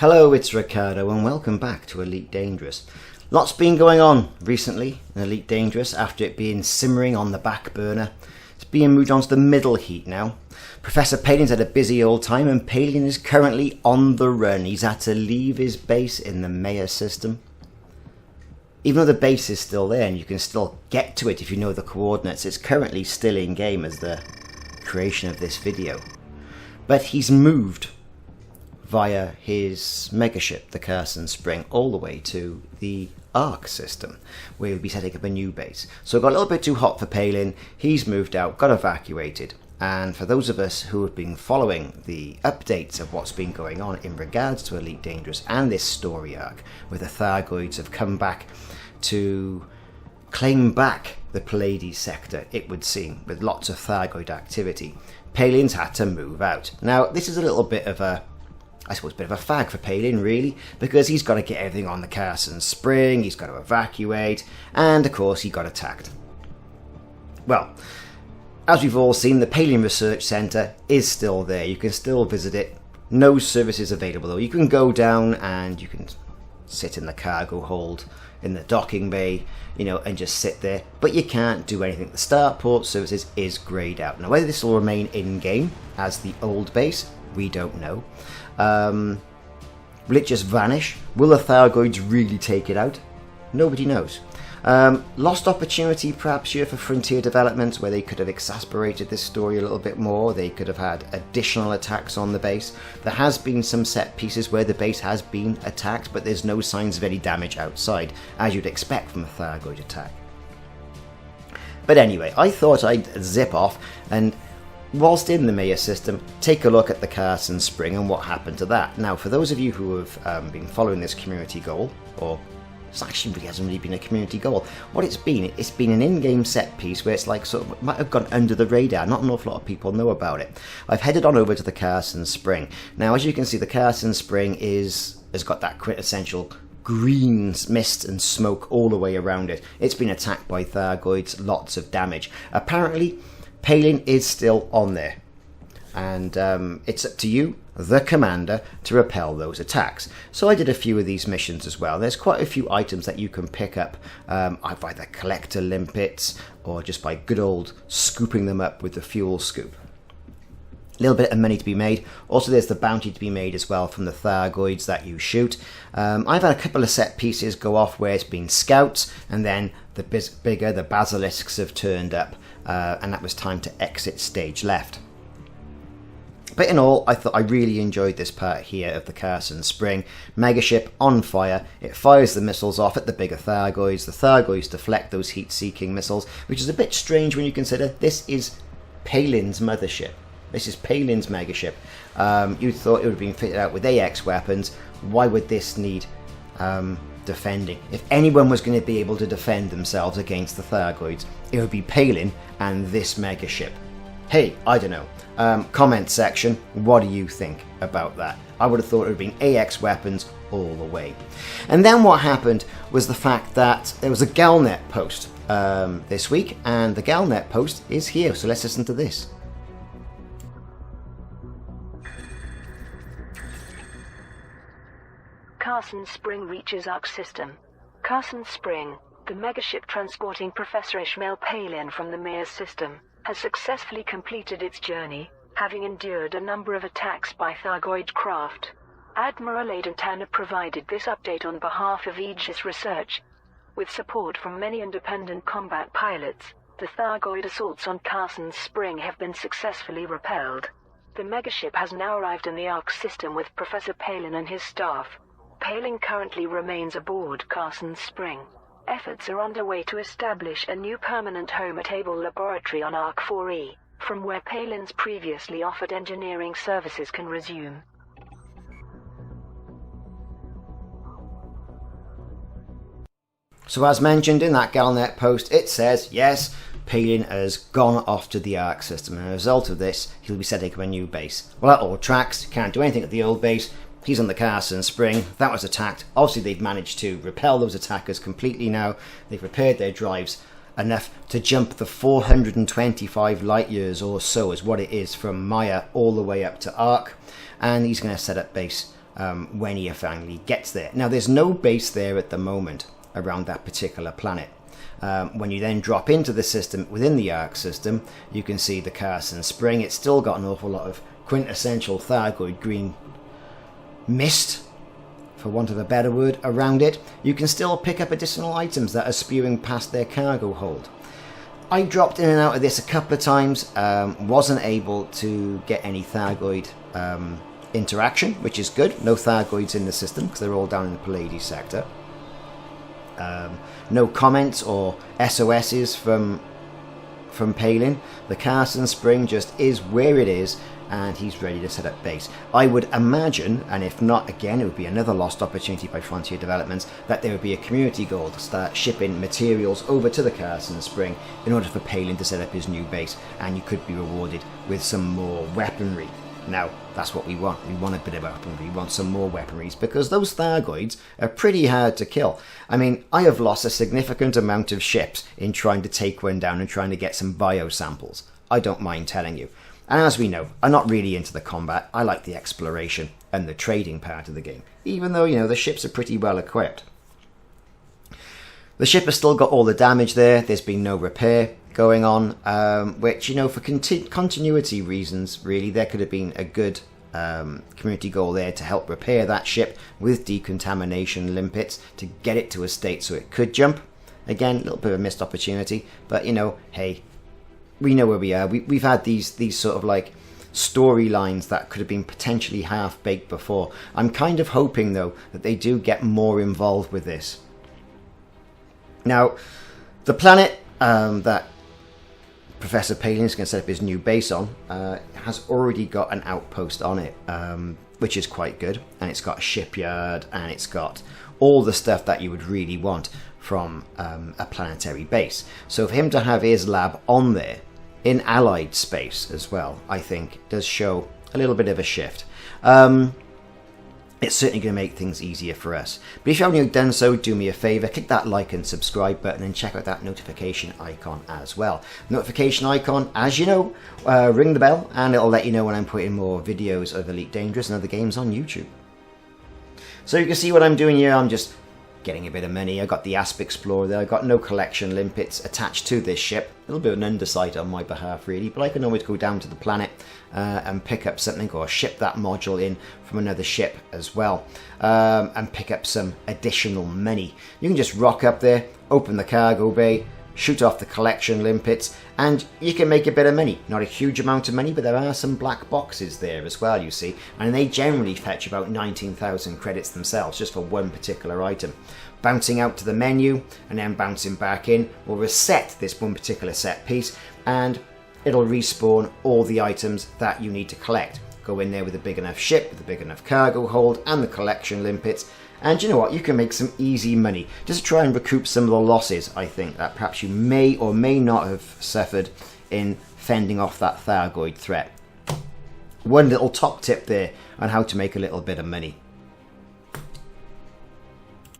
Hello, it's Ricardo and welcome back to Elite Dangerous. Lots been going on recently in Elite Dangerous after it being simmering on the back burner. It's being moved on to the middle heat now. Professor Palin's had a busy old time and Palin is currently on the run. He's had to leave his base in the Maya system. Even though the base is still there and you can still get to it if you know the coordinates, it's currently still in game as the creation of this video. But he's moved via his megaship, the Carson Spring, all the way to the Arque system, where he'll be setting up a new base. So it got a little bit too hot for Palin, he's moved out, got evacuated, and for those of us who have been following the updates of what's been going on in regards to Elite Dangerous and this story arc, where the Thargoids have come back to claim back the Pleiades sector, it would seem, with lots of Thargoid activity, Palin's had to move out. Now, this is a little bit of a bit of a fag for Palin, really, because he's got to get everything on the Carson Spring, he's got to evacuate, and of course he got attacked. Well, as we've all seen, the Palin Research Centre is still there. You can still visit it. No services available though. You can go down and you can sit in the cargo hold in the docking bay, and just sit there, but you can't do anything. The starport services is greyed out. Now, whether this will remain in-game as the old base, we don't know. Will it just vanish? Will the Thargoids really take it out? Nobody knows. Lost opportunity perhaps here for Frontier Development, where they could have exasperated this story a little bit more. They could have had additional attacks on the base. There has been some set pieces where the base has been attacked, but there's no signs of any damage outside, as you'd expect from a Thargoid attack. But anyway, I thought I'd zip off and, whilst in the Maya system, take a look at the Carson Spring and what happened to that. Now, for those of you who have been following this community goal, or it actually really hasn't really been a community goal, what it's been an in-game set piece where it's like sort of might have gone under the radar. Not an awful lot of people know about it. I've headed on over to the Carson Spring. Now, as you can see, the Carson Spring has got that quintessential green mist and smoke all the way around it. It's been attacked by Thargoids, lots of damage. Apparently, Palin is still on there, and it's up to you, the commander, to repel those attacks. So I did a few of these missions as well. There's quite a few items that you can pick up, either collector limpets or just by good old scooping them up with the fuel scoop. A little bit of money to be made. Also, there's the bounty to be made as well from the Thargoids that you shoot. I've had a couple of set pieces go off where it's been scouts, and then the basilisks have turned up, and that was time to exit stage left. But in all, I thought I really enjoyed this part here of the Carson Spring. Megaship on fire, it fires the missiles off at the bigger Thargoids. The Thargoids deflect those heat-seeking missiles, which is a bit strange when you consider this is Palin's mothership. This is Palin's megaship. You thought it would have been fitted out with AX weapons. Why would this need defending? If anyone was going to be able to defend themselves against the Thargoids, it would be Palin and this megaship. Hey, I don't know. Comment section, what do you think about that? I would have thought it would have been AX weapons all the way. And then what happened was the fact that there was a Galnet post this week, and the Galnet post is here, so let's listen to this. Carson Spring reaches Arque system. Carson Spring, the megaship transporting Professor Palin from the Maya system, has successfully completed its journey, having endured a number of attacks by Thargoid craft. Admiral Aidan Tanner provided this update on behalf of Aegis Research. With support from many independent combat pilots, the Thargoid assaults on Carson Spring have been successfully repelled. The megaship has now arrived in the Arque system with Professor Palin and his staff. Palin currently remains aboard Carson Spring. Efforts are underway to establish a new permanent home at Able Laboratory on Arque 4E, from where Palin's previously offered engineering services can resume. So as mentioned in that Galnet post, it says, yes, Palin has gone off to the Arque system, and as a result of this, he'll be setting up a new base. Well, that all tracks, can't do anything at the old base. He's on the Carson Spring, that was attacked. Obviously they've managed to repel those attackers completely now. They've repaired their drives enough to jump the 425 light years or so is what it is from Maya all the way up to Arque. And he's going to set up base when he finally gets there. Now, there's no base there at the moment around that particular planet. When you then drop into the system within the Arque system, you can see the Carson Spring. It's still got an awful lot of quintessential Thargoid green mist, for want of a better word, around it. You can still pick up additional items that are spewing past their cargo hold. I dropped in and out of this a couple of times, wasn't able to get any Thargoid interaction, which is good. No Thargoids in the system because they're all down in the Pleiades sector. No comments or SOSs from Palin. The Carson Spring just is where it is, and he's ready to set up base. I would imagine, and if not, again, it would be another lost opportunity by Frontier Developments, that there would be a community goal to start shipping materials over to the Carson Spring in order for Palin to set up his new base, and you could be rewarded with some more weaponry. Now, that's what we want. We want a bit of weaponry. We want some more weaponries, because those Thargoids are pretty hard to kill. I mean, I have lost a significant amount of ships in trying to take one down and trying to get some bio samples. I don't mind telling you. And as we know, I'm not really into the combat. I like the exploration and the trading part of the game, even though, you know, the ships are pretty well equipped. The ship has still got all the damage there. There's been no repair going on, which, you know, for continuity reasons, really, there could have been a good community goal there to help repair that ship with decontamination limpets to get it to a state so it could jump. Again, a little bit of a missed opportunity, but, you know, hey, we know where we are. We've had these sort of like storylines that could have been potentially half-baked before. I'm kind of hoping, though, that they do get more involved with this. Now, the planet that Professor Palin is going to set up his new base on has already got an outpost on it, which is quite good. And it's got a shipyard, and it's got all the stuff that you would really want from a planetary base. So for him to have his lab on there in allied space as well, I think does show a little bit of a shift. It's certainly going to make things easier for us. But if you haven't done so, do me a favour, click that like and subscribe button and check out that notification icon as well. Notification icon, as you know, ring the bell and it'll let you know when I'm putting more videos of Elite Dangerous and other games on YouTube. So you can see what I'm doing here. I'm just getting a bit of money. I got the Asp Explorer there. I got no collection limpets attached to this ship. A little bit of an undersight on my behalf, really, but I can always go down to the planet and pick up something, or ship that module in from another ship as well, and pick up some additional money. You can just rock up there, open the cargo bay, shoot off the collection limpets, and you can make a bit of money. Not a huge amount of money, but there are some black boxes there as well, you see, and they generally fetch about 19,000 credits themselves just for one particular item. Bouncing out to the menu and then bouncing back in will reset this one particular set piece, and it'll respawn all the items that you need to collect. Go in there with a big enough ship, with a big enough cargo hold, and the collection limpets. And you know what, you can make some easy money. Just to try and recoup some of the losses, I think, that perhaps you may or may not have suffered in fending off that Thargoid threat. One little top tip there on how to make a little bit of money.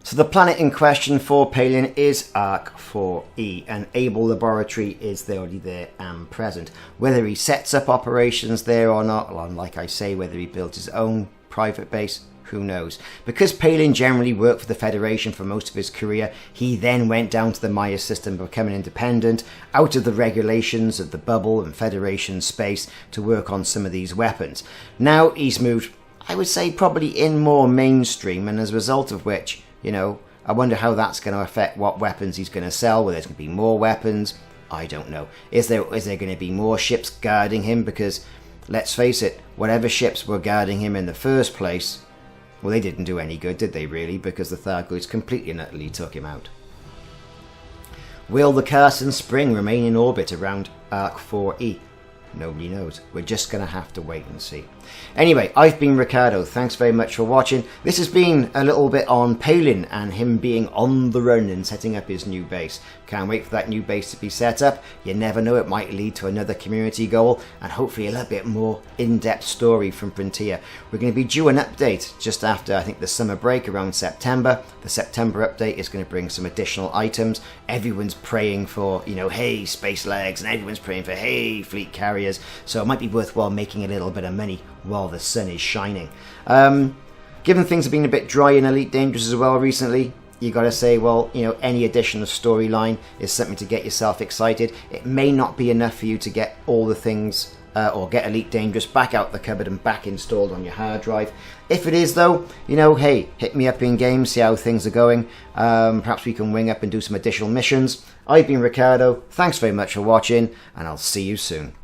So the planet in question for Palin is Arque 4E, and Able Laboratory is already there and present. Whether he sets up operations there or not, well, like I say, whether he builds his own private base, who knows? Because Palin generally worked for the Federation for most of his career, he then went down to the Maya system, becoming independent, out of the regulations of the bubble and Federation space to work on some of these weapons. Now he's moved, I would say, probably in more mainstream, and as a result of which, you know, I wonder how that's going to affect what weapons he's going to sell, whether there's going to be more weapons, I don't know. Is there going to be more ships guarding him? Because, let's face it, whatever ships were guarding him in the first place, well, they didn't do any good, did they really? Because the Thargoids completely and utterly took him out. Will the Carson Spring remain in orbit around Arque 4E? Nobody knows. We're just going to have to wait and see. Anyway, I've been Ricardo. Thanks very much for watching. This has been a little bit on Palin and him being on the run and setting up his new base. Can't wait for that new base to be set up. You never know, it might lead to another community goal and hopefully a little bit more in-depth story from Frontier. We're going to be due an update just after, I think, the summer break around September. The September update is going to bring some additional items. Everyone's praying for, you know, hey, space legs, and everyone's praying for, hey, fleet carriers. So it might be worthwhile making a little bit of money while the sun is shining. Given things have been a bit dry in Elite Dangerous as well recently, you got to say, well, you know, any additional storyline is something to get yourself excited. It may not be enough for you to get all the things or get Elite Dangerous back out the cupboard and back installed on your hard drive. If it is, though, you know, hey, hit me up in game, see how things are going. Perhaps we can wing up and do some additional missions. I've been Ricardo. Thanks very much for watching, and I'll see you soon.